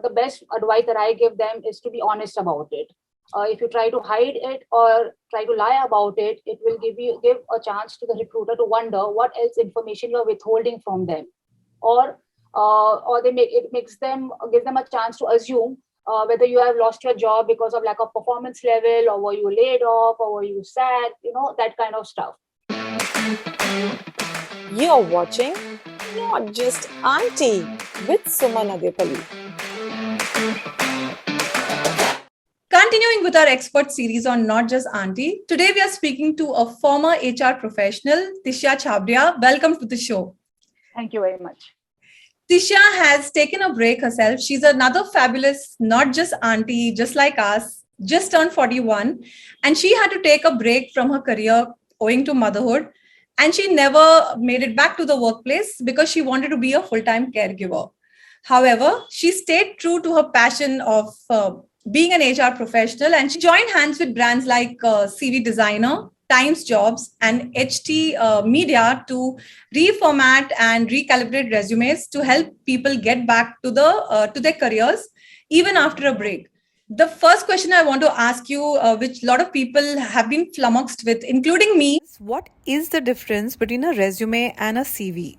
the best advice that I give them is to be honest about it. If you try to hide it or try to lie about it, it will give a chance to the recruiter to wonder what else information you're withholding from them, or they make it makes them gives them a chance to assume whether you have lost your job because of lack of performance level, or were you laid off, or were you sad, that kind of stuff. You're watching Not Just Auntie with Suman Adepalli. Continuing with our expert series on Not Just Auntie, today we are speaking to a former HR professional, Tisha Chhabria. Welcome to the show. Thank you very much. Tisha has taken a break herself. She's another fabulous, not just auntie, just like us, just turned 41. And she had to take a break from her career owing to motherhood. And she never made it back to the workplace because she wanted to be a full-time caregiver. However, she stayed true to her passion of being an HR professional, and she joined hands with brands like CV Designer, Times Jobs, and HT Media to reformat and recalibrate resumes to help people get back to their careers even after a break. The first question I want to ask you, which a lot of people have been flummoxed with, including me, What is the difference between a resume and a CV?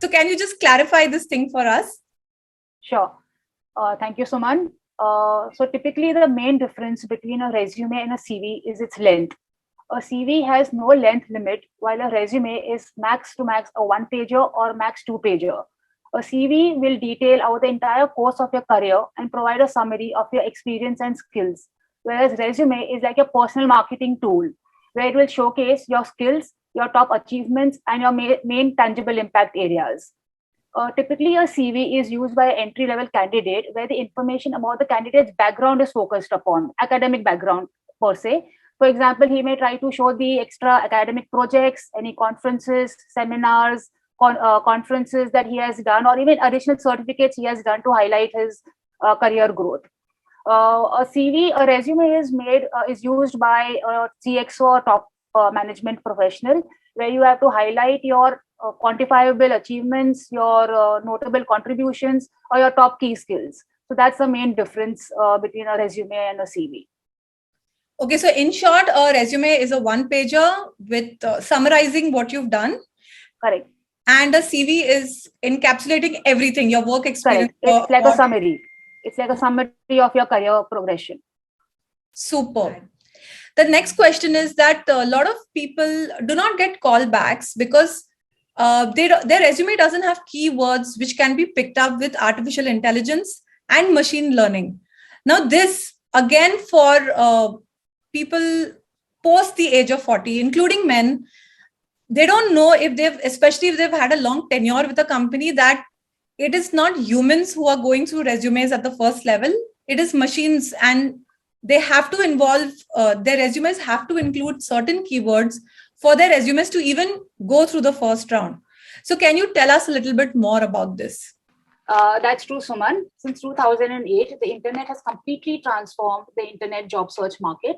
So can you just clarify this thing for us? Sure. Thank you, Suman. So typically the main difference between a resume and a CV is its length. A CV has no length limit, while a resume is max to max a one-pager or max two-pager. A CV will detail out the entire course of your career and provide a summary of your experience and skills, whereas resume is like a personal marketing tool, where it will showcase your skills, your top achievements, and your main tangible impact areas. Typically, a CV is used by an entry-level candidate where the information about the candidate's background is focused upon, academic background per se. For example, he may try to show the extra academic projects, any conferences, seminars, conferences that he has done, or even additional certificates he has done to highlight his career growth. A resume is used by a CXO or top management professional, where you have to highlight your quantifiable achievements, your notable contributions, or your top key skills. So that's the main difference between a resume and a CV. Okay, so in short, a resume is a one-pager with summarizing what you've done. Correct. And a CV is encapsulating everything, your work experience. Correct. It's like a summary. It's like a summary of your career progression. Super. The next question is that a lot of people do not get callbacks because their resume doesn't have keywords which can be picked up with artificial intelligence and machine learning. Now, this again for people post the age of 40, including men, they don't know especially if they've had a long tenure with a company, that it is not humans who are going through resumes at the first level. It is machines, and they have to involve, their resumes have to include certain keywords for their resumes to even go through the first round. So can you tell us a little bit more about this? That's true, Suman. Since 2008, the internet has completely transformed the internet job search market.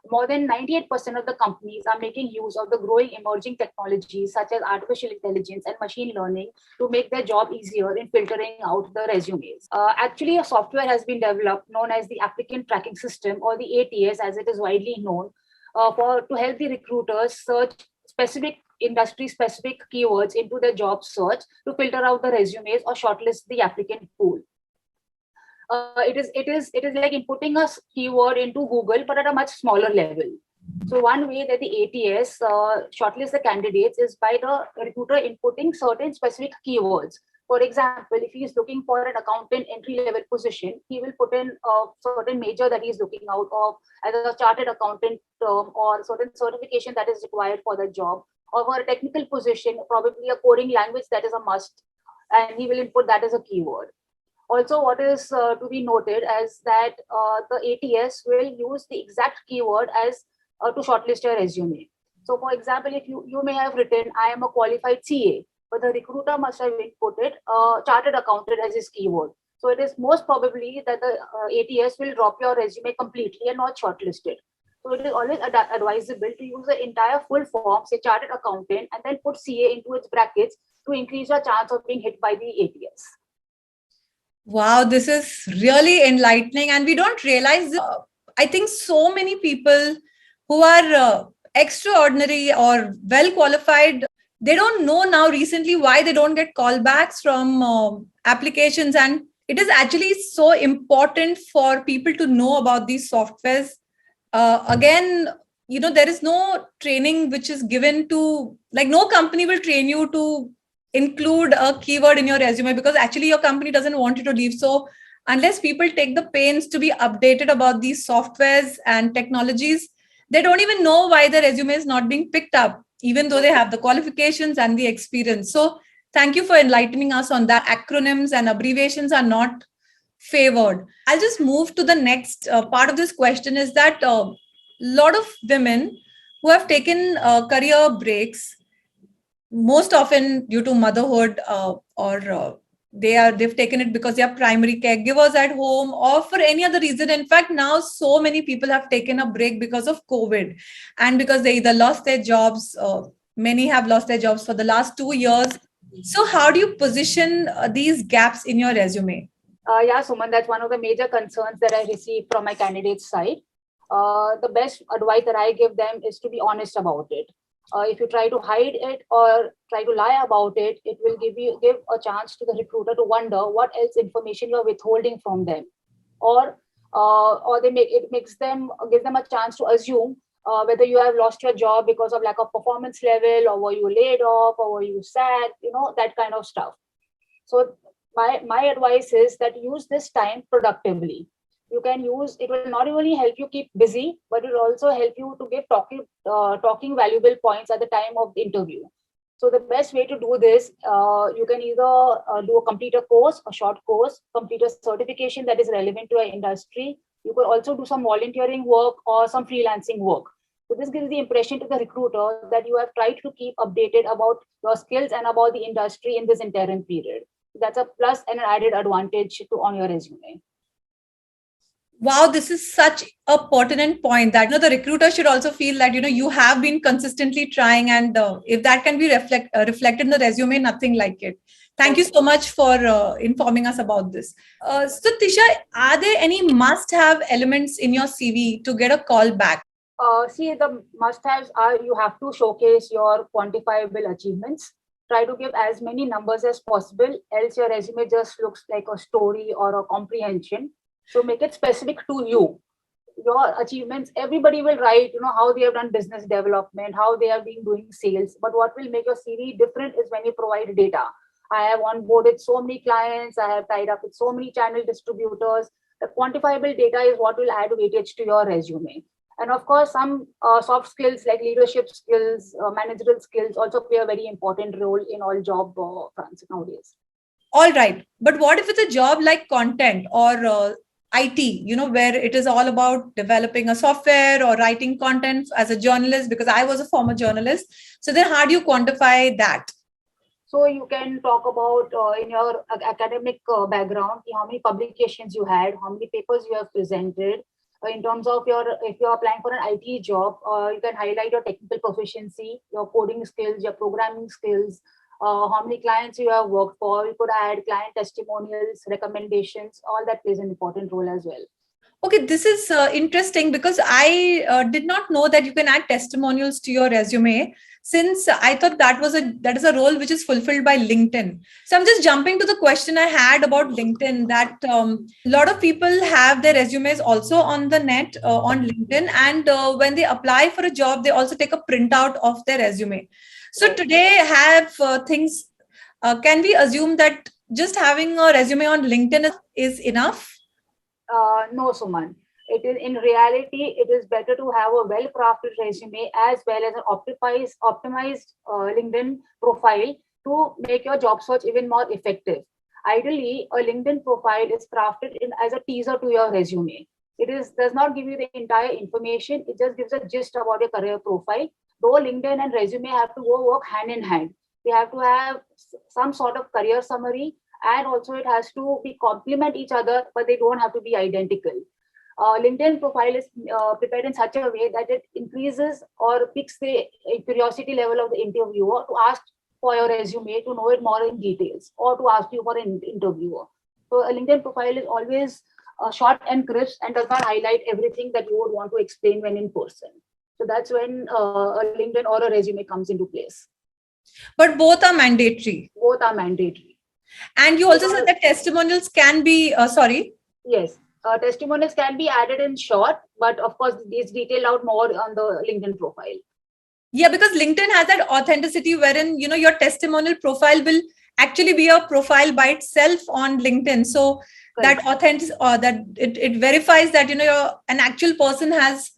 More than 98% of the companies are making use of the growing emerging technologies such as artificial intelligence and machine learning to make their job easier in filtering out the resumes. Actually, a software has been developed known as the Applicant Tracking System, or the ATS as it is widely known, to help the recruiters search specific industry-specific keywords into their job search to filter out the resumes or shortlist the applicant pool. It is like inputting a keyword into Google, but at a much smaller level. So one way that the ATS shortlists the candidates is by the recruiter inputting certain specific keywords. For example, if he is looking for an accountant entry-level position, he will put in a certain major that he is looking out of as a chartered accountant or certain certification that is required for the job. Or for a technical position, probably a coding language that is a must, and he will input that as a keyword. Also, what is to be noted is that the ATS will use the exact keyword as to shortlist your resume. So, for example, if you may have written, I am a qualified CA, but the recruiter must have inputted chartered accountant as his keyword. So, it is most probably that the ATS will drop your resume completely and not shortlist it. So, it is always advisable to use the entire full form, say chartered accountant, and then put CA into its brackets to increase your chance of being hit by the ATS. Wow, this is really enlightening. And we don't realize, I think so many people who are extraordinary or well qualified, they don't know now recently why they don't get callbacks from applications. And it is actually so important for people to know about these softwares. Again, there is no training which is given to, like, no company will train you to include a keyword in your resume because actually your company doesn't want you to leave. So unless people take the pains to be updated about these softwares and technologies, they don't even know why the resume is not being picked up, even though they have the qualifications and the experience. So thank you for enlightening us on that. Acronyms and abbreviations are not favored. I'll just move to the next part of this question, is that a lot of women who have taken career breaks, most often due to motherhood, or they've taken it because they are primary caregivers at home or for any other reason. In fact, now so many people have taken a break because of COVID, and because they either lost their jobs. Many have lost their jobs for the last 2 years. So how do you position these gaps in your resume? Yeah, Suman, that's one of the major concerns that I receive from my candidates' side. The best advice that I give them is to be honest about it. If you try to hide it or try to lie about it, it will give a chance to the recruiter to wonder what else information you're withholding from them, or it makes them gives them a chance to assume whether you have lost your job because of lack of performance level, or were you laid off, or were you sad, that kind of stuff. So my advice is that use this time productively. You can use it, will not only help you keep busy, but it will also help you to give talking valuable points at the time of the interview. So the best way to do this, you can either complete a course, a short course, complete a certification that is relevant to your industry. You could also do some volunteering work or some freelancing work. So this gives the impression to the recruiter that you have tried to keep updated about your skills and about the industry in this interim period. That's a plus and an added advantage on your resume. Wow, this is such a pertinent point that the recruiter should also feel that you have been consistently trying, and if that can be reflected in the resume, nothing like it. Thank you so much for informing us about this. So Tisha, are there any must-have elements in your CV to get a call back? See, the must-haves are you have to showcase your quantifiable achievements. Try to give as many numbers as possible, else your resume just looks like a story or a comprehension. So make it specific to you. Your achievements, everybody will write, how they have done business development, how they have been doing sales. But what will make your CV different is when you provide data. I have onboarded so many clients, I have tied up with so many channel distributors. The quantifiable data is what will add weightage to your resume. And of course, some soft skills like leadership skills, managerial skills also play a very important role in all job fronts nowadays. All right. But what if it's a job like content or IT, where it is all about developing a software or writing content as a journalist? Because I was a former journalist. So then how do you quantify that? So you can talk about in your academic background, how many publications you had, how many papers you have presented. In terms of if you're applying for an IT job, you can highlight your technical proficiency, your coding skills, your programming skills, how many clients you have worked for. You could add client testimonials, recommendations. All that plays an important role as well. Okay, this is interesting because I did not know that you can add testimonials to your resume, since I thought that is a role which is fulfilled by LinkedIn. So I'm just jumping to the question I had about LinkedIn, that a lot of people have their resumes also on the net, on LinkedIn, and when they apply for a job, they also take a printout of their resume. So today have things, can we assume that just having a resume on LinkedIn is enough? No, Suman. It is, in reality, it is better to have a well-crafted resume as well as an optimized LinkedIn profile to make your job search even more effective. Ideally, a LinkedIn profile is crafted as a teaser to your resume. Does not give you the entire information. It just gives a gist about your career profile. Though LinkedIn and resume have to go work hand in hand. They have to have some sort of career summary, and also it has to be complement each other, but they don't have to be identical. LinkedIn profile is prepared in such a way that it increases or piques the curiosity level of the interviewer to ask for your resume, to know it more in details, or to ask you for an interviewer. So a LinkedIn profile is always short and crisp and does not highlight everything that you would want to explain when in person. So that's when a LinkedIn or a resume comes into place. But both are mandatory. Both are mandatory. And you also said that testimonials can be, Yes, testimonials can be added in short, but of course, it's detailed out more on the LinkedIn profile. Yeah, because LinkedIn has that authenticity wherein, your testimonial profile will actually be a profile by itself on LinkedIn. So Correct. that authentic, that it verifies that, an actual person has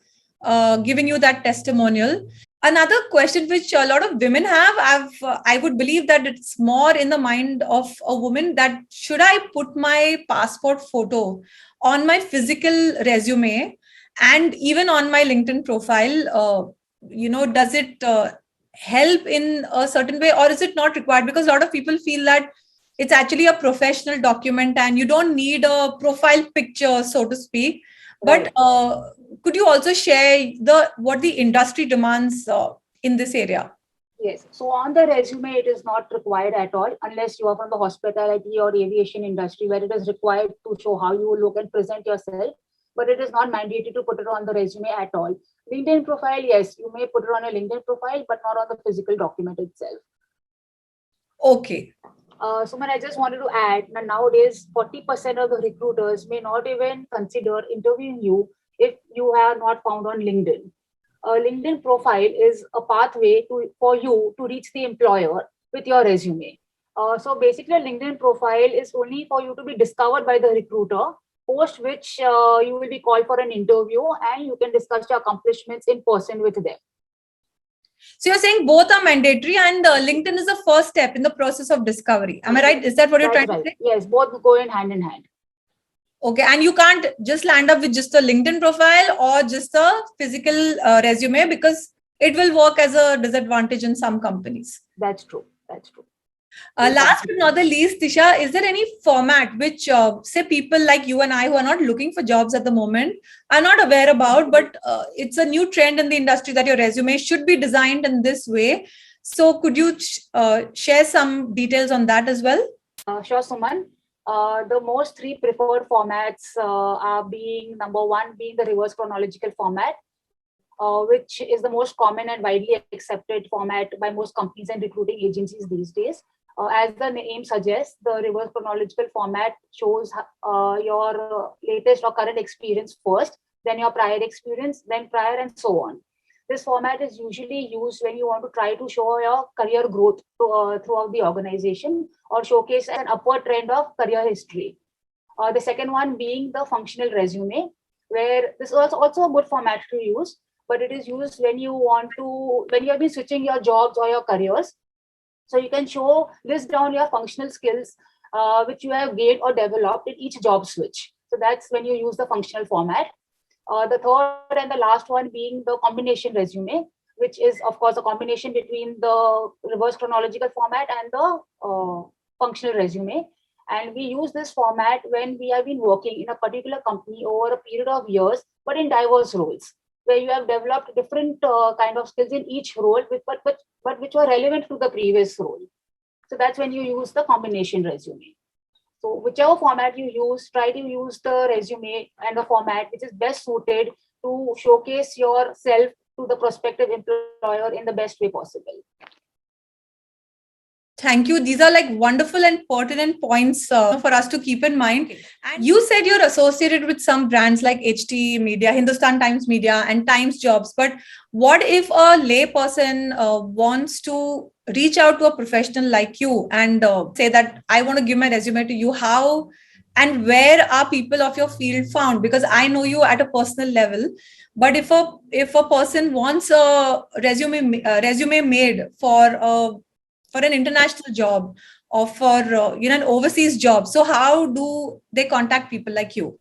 given you that testimonial. Another question which a lot of women have, I would believe that it's more in the mind of a woman, that should I put my passport photo on my physical resume and even on my LinkedIn profile? Does it help in a certain way, or is it not required? Because a lot of people feel that it's actually a professional document and you don't need a profile picture, so to speak. But could you also share what the industry demands in this area? Yes. So on the resume, it is not required at all unless you are from the hospitality or aviation industry, where it is required to show how you look and present yourself. But it is not mandated to put it on the resume at all. LinkedIn profile, yes, you may put it on a LinkedIn profile, but not on the physical document itself. Okay. Suman, I just wanted to add that nowadays 40% of the recruiters may not even consider interviewing you if you are not found on LinkedIn. A LinkedIn profile is a pathway for you to reach the employer with your resume. So basically, a LinkedIn profile is only for you to be discovered by the recruiter, post which you will be called for an interview and you can discuss your accomplishments in person with them. So you're saying both are mandatory, and LinkedIn is the first step in the process of discovery. Am I right? Is that what you're trying to say? Yes, both go in hand in hand. Okay, and you can't just land up with just a LinkedIn profile or just a physical resume, because it will work as a disadvantage in some companies. That's true. Last but not the least, Disha, is there any format which, say, people like you and I who are not looking for jobs at the moment are not aware about, but it's a new trend in the industry that your resume should be designed in this way? So could you share some details on that as well? Sure, Suman. The most three preferred formats are being, number one, being the reverse chronological format, which is the most common and widely accepted format by most companies and recruiting agencies these days. As the name suggests, the reverse chronological format shows your latest or current experience first, then your prior experience, then prior, and so on. This format is usually used when you want to try to show your career growth throughout the organization or showcase an upward trend of career history. The second one being the functional resume, where this is also a good format to use, but it is used when you have been switching your jobs or your careers. So you can list down your functional skills which you have gained or developed in each job switch. So that's when you use the functional format. The third and the last one being the combination resume, which is, of course, a combination between the reverse chronological format and the functional resume. And we use this format when we have been working in a particular company over a period of years, but in diverse roles, where you have developed different kind of skills in each role, but which were relevant to the previous role. So that's when you use the combination resume. So whichever format you use, try to use the resume and the format which is best suited to showcase yourself to the prospective employer in the best way possible. Thank you. These are like wonderful and pertinent points for us to keep in mind. And you said you're associated with some brands like HT Media, Hindustan Times Media, and Times Jobs. But what if a layperson wants to reach out to a professional like you and say that I want to give my resume to you? How and where are people of your field found? Because I know you at a personal level. But if a person wants a resume made for an international job or for an overseas job, so how do they contact people like you?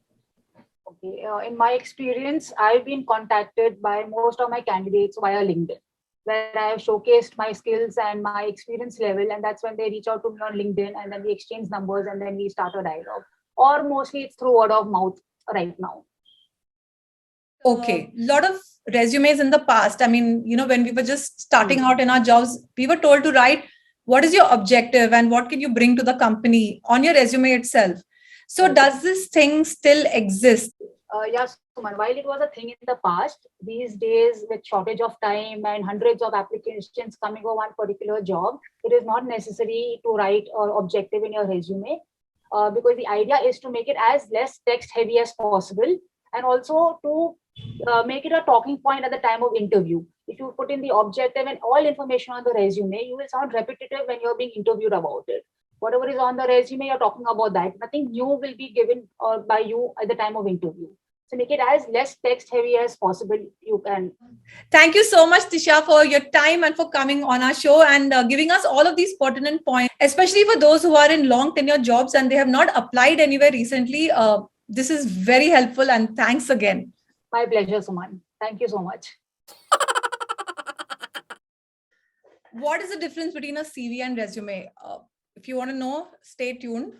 Okay, in my experience, I've been contacted by most of my candidates via LinkedIn, where I have showcased my skills and my experience level, and that's when they reach out to me on LinkedIn, and then we exchange numbers, and then we start a dialogue. Or mostly it's through word of mouth right now. Okay, a lot of resumes in the past, I mean, when we were just starting out in our jobs, we were told to write what is your objective and what can you bring to the company on your resume itself. So does this thing still exist? Yes, Suman, while it was a thing in the past, these days with shortage of time and hundreds of applications coming for one particular job, it is not necessary to write objective in your resume, because the idea is to make it as less text heavy as possible, and also to make it a talking point at the time of interview. If you put in the objective and all information on the resume, you will sound repetitive when you're being interviewed about it. Whatever is on the resume, you're talking about that. Nothing new will be given by you at the time of interview. So make it as less text heavy as possible. You can. Thank you so much, Tisha, for your time and for coming on our show and giving us all of these pertinent points, especially for those who are in long tenure jobs and they have not applied anywhere recently. This is very helpful, and thanks again. My pleasure, Suman. Thank you so much. What is the difference between a CV and resume? If you want to know, stay tuned.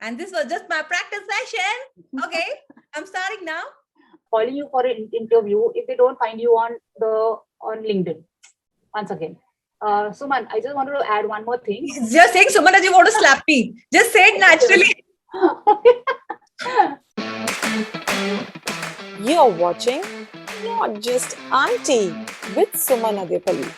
And this was just my practice session. Okay, I'm starting now. Calling you for an interview if they don't find you on LinkedIn. Once again, Suman, I just wanted to add one more thing. Just saying, Suman, as you want to slap me. Just say it naturally. You're watching Not Just Auntie with Suman Adepalli.